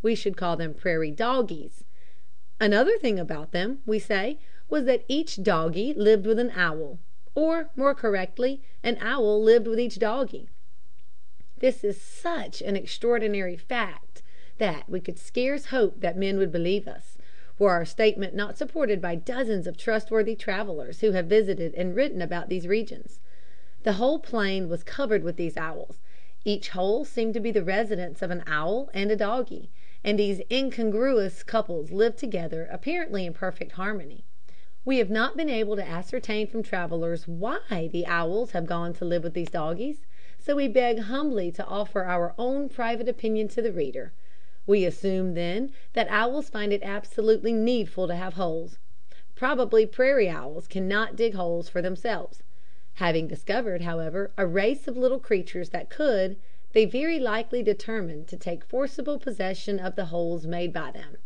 we should call them prairie doggies. Another thing about them, we say, was that each doggie lived with an owl, or, more correctly, an owl lived with each doggie. This is such an extraordinary fact that we could scarce hope that men would believe us, were our statement not supported by dozens of trustworthy travelers who have visited and written about these regions. The whole plain was covered with these owls. Each hole seemed to be the residence of an owl and a doggie, and these incongruous couples lived together apparently in perfect harmony. We have not been able to ascertain from travelers why the owls have gone to live with these doggies, so we beg humbly to offer our own private opinion to the reader. We assume, then, that owls find it absolutely needful to have holes. Probably prairie owls cannot dig holes for themselves. Having discovered, however, a race of little creatures that could, they very likely determined to take forcible possession of the holes made by them.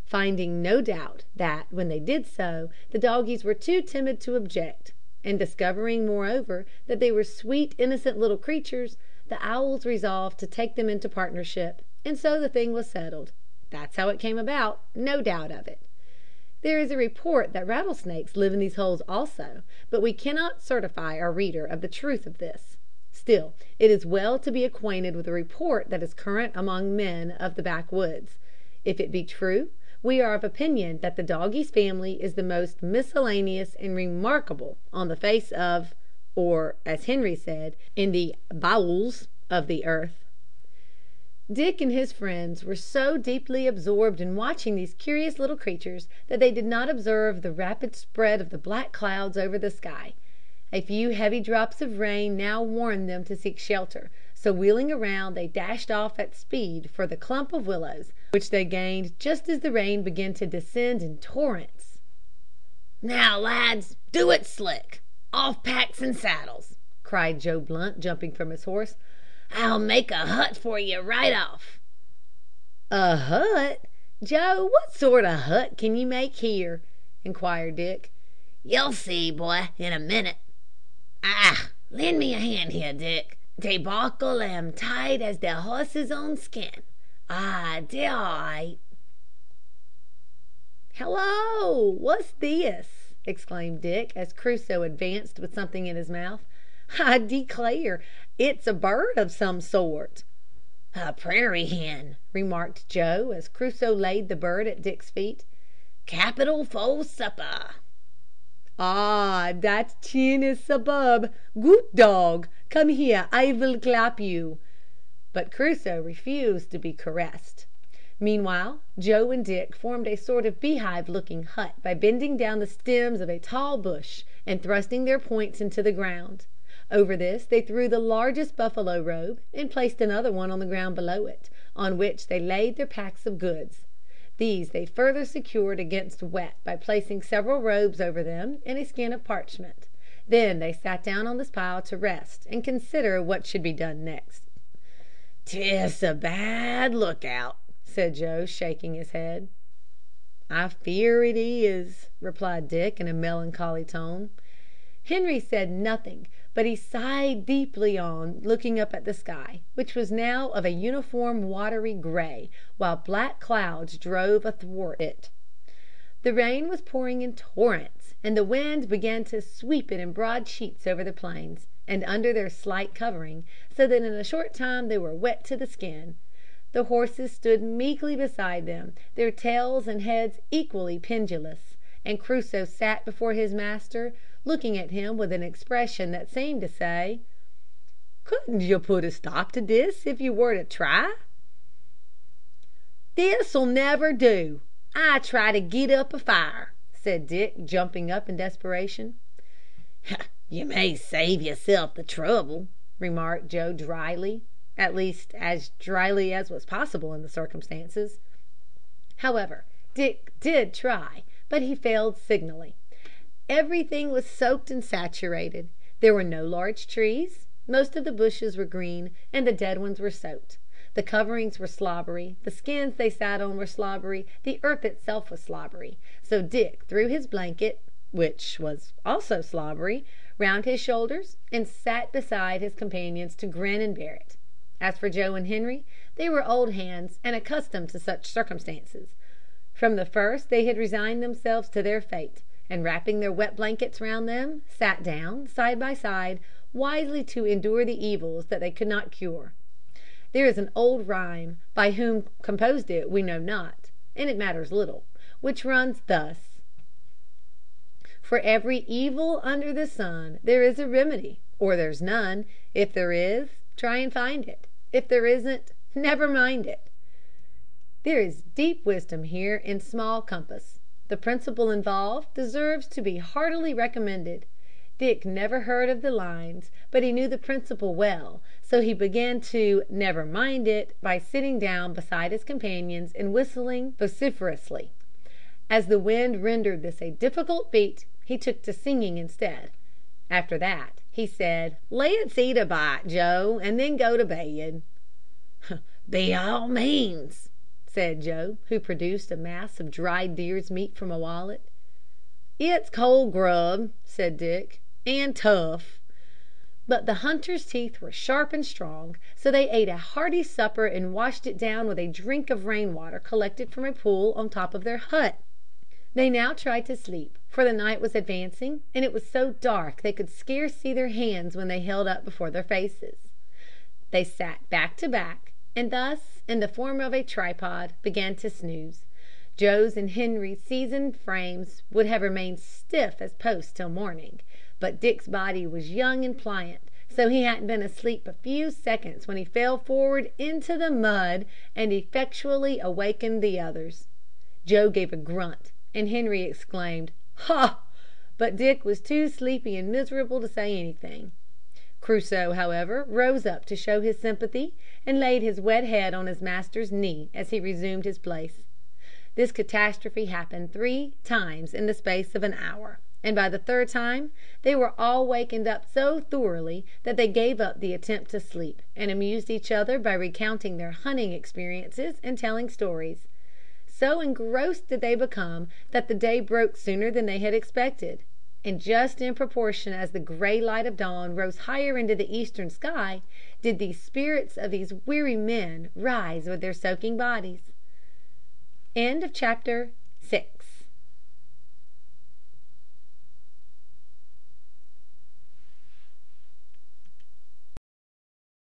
Finding no doubt that, when they did so, the doggies were too timid to object, and discovering, moreover, that they were sweet, innocent little creatures, the owls resolved to take them into partnership, and so the thing was settled. That's how it came about, no doubt of it. There is a report that rattlesnakes live in these holes also, but we cannot certify our reader of the truth of this. Still, it is well to be acquainted with a report that is current among men of the backwoods. If it be true, we are of opinion that the doggie's family is the most miscellaneous and remarkable on the face of, or, as Henry said, in the bowels of the earth. Dick and his friends were so deeply absorbed in watching these curious little creatures that they did not observe the rapid spread of the black clouds over the sky. A few heavy drops of rain now warned them to seek shelter, so wheeling around they dashed off at speed for the clump of willows, which they gained just as the rain began to descend in torrents. "Now, lads, do it slick. Off packs and saddles," cried Joe Blunt, jumping from his horse. "I'll make a hut for you right off." "A hut? Joe, what sort of hut can you make here?" inquired Dick. "You'll see, boy, in a minute. Ah, lend me a hand here, Dick. Dey buckle 'em tight as de horse's own skin. Ah, dey all right." "Hello! What's this?" exclaimed Dick, as Crusoe advanced with something in his mouth. "I declare, it's a bird of some sort." "A prairie hen," remarked Joe, as Crusoe laid the bird at Dick's feet. "Capital fo' supper." "Ah, dat chin is superb. Good dog. Come here, I will clap you." But Crusoe refused to be caressed. Meanwhile, Joe and Dick formed a sort of beehive looking hut by bending down the stems of a tall bush and thrusting their points into the ground. Over this they threw the largest buffalo robe, and placed another one on the ground below it, on which they laid their packs of goods. These they further secured against wet by placing several robes over them and a skin of parchment. Then they sat down on this pile to rest and consider what should be done next. "'Tis a bad lookout," said Joe, shaking his head. "I fear it is," replied Dick, in a melancholy tone. Henry said nothing, but he sighed deeply on looking up at the sky, which was now of a uniform watery gray, while black clouds drove athwart it. The rain was pouring in torrents, and the wind began to sweep it in broad sheets over the plains, and under their slight covering, so that in a short time they were wet to the skin. The horses stood meekly beside them, their tails and heads equally pendulous, and Crusoe sat before his master, looking at him with an expression that seemed to say, "Couldn't you put a stop to this if you were to try?" "This'll never do. I try to git up a fire," said Dick, jumping up in desperation. "You may save yourself the trouble," remarked Joe dryly, at least as dryly as was possible in the circumstances. However, Dick did try, but he failed signally. Everything was soaked and saturated. There were no large trees. Most of the bushes were green, and the dead ones were soaked. The coverings were slobbery, the skins they sat on were slobbery, the earth itself was slobbery. So Dick threw his blanket, which was also slobbery, round his shoulders, and sat beside his companions to grin and bear it. As for Joe and Henry, They were old hands and accustomed to such circumstances. From the first they had resigned themselves to their fate, and wrapping their wet blankets round them, sat down, side by side, wisely to endure the evils that they could not cure. There is an old rhyme, by whom composed it we know not, and it matters little, which runs thus: For every evil under the sun There is a remedy, or there's none. If there is, try and find it. If there isn't, never mind it. There is deep wisdom here in small compass. The principle involved deserves to be heartily recommended. Dick never heard of the lines, but he knew the principle well, so he began to "never mind it" by sitting down beside his companions and whistling vociferously. As the wind rendered this a difficult feat, he took to singing instead. After that he said, "Let's eat a bite, Joe, and then go to bed." "Be all means," said Joe, who produced a mass of dried deer's meat from a wallet. "It's cold grub," said Dick, "and tough." But the hunters' teeth were sharp and strong, so they ate a hearty supper and washed it down with a drink of rain water collected from a pool on top of their hut. They now tried to sleep, for the night was advancing, and it was so dark they could scarce see their hands when they held up before their faces. They sat back to back, and thus, in the form of a tripod, began to snooze. Joe's and Henry's seasoned frames would have remained stiff as posts till morning, but Dick's body was young and pliant, so he hadn't been asleep a few seconds when he fell forward into the mud and effectually awakened the others. Joe gave a grunt, and Henry exclaimed, "Ha!" but Dick was too sleepy and miserable to say anything. Crusoe, however, rose up to show his sympathy, and laid his wet head on his master's knee as he resumed his place. This catastrophe happened 3 times in the space of an hour, and by the 3rd time they were all wakened up so thoroughly that they gave up the attempt to sleep, and amused each other by recounting their hunting experiences and telling stories. So engrossed did they become that the day broke sooner than they had expected, and just in proportion as the gray light of dawn rose higher into the eastern sky did the spirits of these weary men rise with their soaking bodies. Chapter 7